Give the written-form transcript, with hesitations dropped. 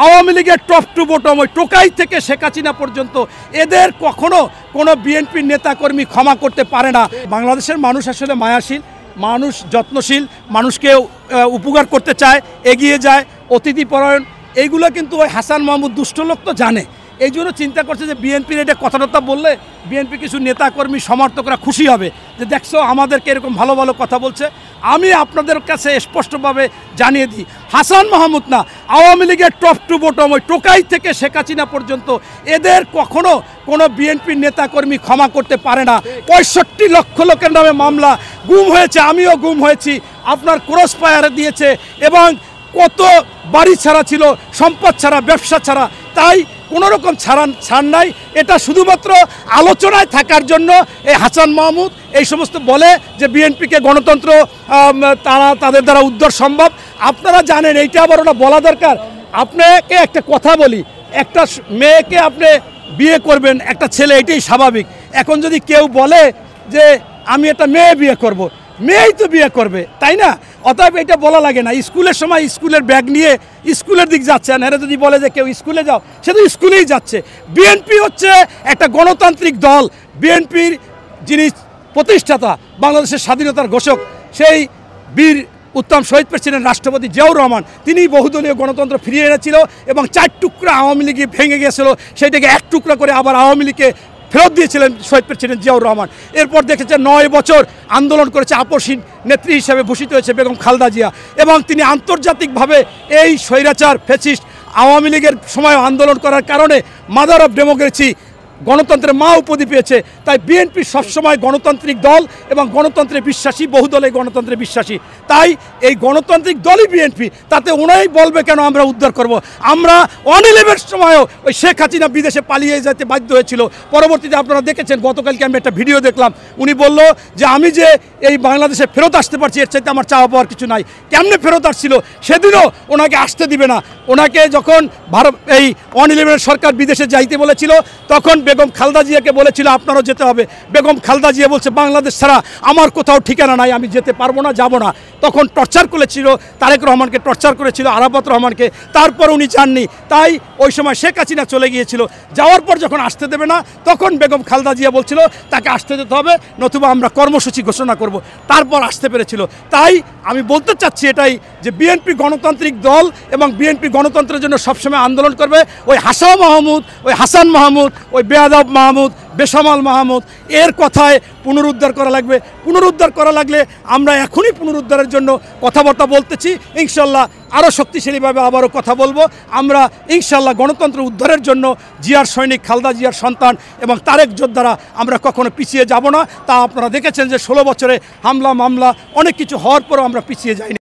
আওয়ামী লীগের top to bottom ওই টোকাই থেকে শেখ হাসিনা পর্যন্ত এদের কখনো কোনো বিএনপির নেতাকর্মী ক্ষমা করতে পারে না। বাংলাদেশের মানুষ আসলে মায়াশীল, মানুষ যত্নশীল, মানুষকে উপকার করতে চায়, এগিয়ে যায়, অতিথিপরায়ণ। এইগুলো কিন্তু ওই হাসান মাহমুদ দুষ্ট লোক তো জানে, এই জন্য চিন্তা করছে যে বিএনপির এটা কথাটা বললে বিএনপি কিছু নেতাকর্মী সমর্থকরা খুশি হবে যে দেখছো আমাদেরকে এরকম ভালো ভালো কথা বলছে। আমি আপনাদের কাছে স্পষ্টভাবে জানিয়ে দিই, হাসান মাহমুদ না, আওয়ামী লীগের টপ টু বটম ওই টোকাই থেকে শেখ হাসিনা পর্যন্ত এদের কখনো কোনো বিএনপির নেতাকর্মী ক্ষমা করতে পারে না। 65 লক্ষ লোকের নামে মামলা, গুম হয়েছে, আমিও গুম হয়েছি, আপনার ক্রস ফায়ার দিয়েছে এবং কত বাড়ি ছাড়া ছিল, সম্পদ ছাড়া, ব্যবসা ছাড়া, তাই কোনো রকম ছাড় নাই। এটা শুধুমাত্র আলোচনায় থাকার জন্য এই হাসান মাহমুদ এই সমস্ত বলে যে বিএনপিকে গণতন্ত্র তাদের দ্বারা উদ্ধার সম্ভব। আপনারা জানেন, এইটা আবার ওরা বলা দরকার। আপনাকে একটা কথা বলি, একটা মেয়েকে আপনি বিয়ে করবেন, একটা ছেলে, এটাই স্বাভাবিক। এখন যদি কেউ বলে যে আমি একটা মেয়ে বিয়ে করব, মেয়েই তো বিয়ে করবে, তাই না? অতএব এটা বলা লাগে না। স্কুলের সময় স্কুলের ব্যাগ নিয়ে স্কুলের দিক যাচ্ছে, আর এরা যদি বলে যে কেউ স্কুলে যাও, সে তো স্কুলেই যাচ্ছে। বিএনপি হচ্ছে একটা গণতান্ত্রিক দল। বিএনপির যিনি প্রতিষ্ঠাতা, বাংলাদেশের স্বাধীনতার ঘোষক, সেই বীর উত্তম শহীদ প্রেসিডেন্ট রাষ্ট্রপতি জিয়াউর রহমান, তিনি বহুদলীয় গণতন্ত্র ফিরিয়ে এনেছিল এবং 4 টুকরা আওয়ামী লীগে ভেঙে গিয়েছিল, সেইটাকে 1 টুকরা করে আবার আওয়ামী লীগকে ফেরত দিয়েছিলেন শহীদ প্রেসিডেন্ট জিয়াউর রহমান। এরপর দেখেছেন 9 বছর আন্দোলন করেছে, আপসহীন নেত্রী হিসেবে ভূষিত হয়েছে বেগম খালেদা জিয়া, এবং তিনি আন্তর্জাতিকভাবে এই স্বৈরাচার ফ্যাসিস্ট আওয়ামী লীগের সময় আন্দোলন করার কারণে মাদার অফ ডেমোক্রেসি, গণতন্ত্রের মা উপাধি পেয়েছে। তাই বিএনপি সবসময় গণতান্ত্রিক দল এবং গণতন্ত্রে বিশ্বাসী, বহুদলে গণতন্ত্রে বিশ্বাসী। তাই এই গণতান্ত্রিক দলই বিএনপি, তাতে ওনাই বলবে কেন আমরা উদ্ধার করব। আমরা 111 সময়ও ওই শেখ হাসিনা বিদেশে পালিয়ে যেতে বাধ্য হয়েছিল। পরবর্তীতে আপনারা দেখেছেন, গতকালকে আমি একটা ভিডিও দেখলাম, উনি বলল যে আমি যে এই বাংলাদেশে ফেরত আসতে পারছি, এর চাইতে আমার চাওয়া পাওয়ার কিছু নাই। কেমনে ফেরত আসছিল? সেদিনও ওনাকে আসতে দিবে না। ওনাকে যখন এই 111 সরকার বিদেশে যাইতে বলেছিল, তখন বেগম খালেদা জিয়াকে বলেছিল আপনারও যেতে হবে। বেগম খালেদা জিয়া বলছে বাংলাদেশ ছাড়া আমার কোথাও ঠিকানা নাই, আমি যেতে পারবো না, যাব না। তখন টর্চার করেছিল, তারেক রহমানকে টর্চার করেছিল, আরাফাত রহমানকে, তারপর উনি যাননি। তাই ওই সময় শেখ হাসিনা চলে গিয়েছিল। যাওয়ার পর যখন আসতে দেবে না, তখন বেগম খালেদা জিয়া বলছিল তাকে আসতে যেতে হবে, নতুবা আমরা কর্মসূচি ঘোষণা করব। তারপর আসতে পেরেছিল। তাই আমি বলতে চাচ্ছি এটাই, যে বিএনপি গণতান্ত্রিক দল এবং বিএনপি গণতন্ত্রের জন্য সবসময় আন্দোলন করবে। ওই হাসান মাহমুদ, ওই বেয়াদব মাহমুদ, বেসামাল মাহমুদ, এর কথায় পুনরুদ্ধার করা লাগবে। পুনরুদ্ধার করা লাগলে আমরা এখনই পুনরুদ্ধারের জন্য কথাবার্তা বলতেছি। ইনশাল্লাহ আরও শক্তিশালীভাবে আবারও কথা বলবো। আমরা ইনশাল্লাহ গণতন্ত্র উদ্ধারের জন্য জিয়ার সৈনিক, খালেদা জিয়ার সন্তান এবং তারেক যোদ্ধারা আমরা কখনো পিছিয়ে যাব না। তা আপনারা দেখেছেন যে 16 বছরে হামলা মামলা অনেক কিছু হওয়ার পরও আমরা পিছিয়ে যাইনি।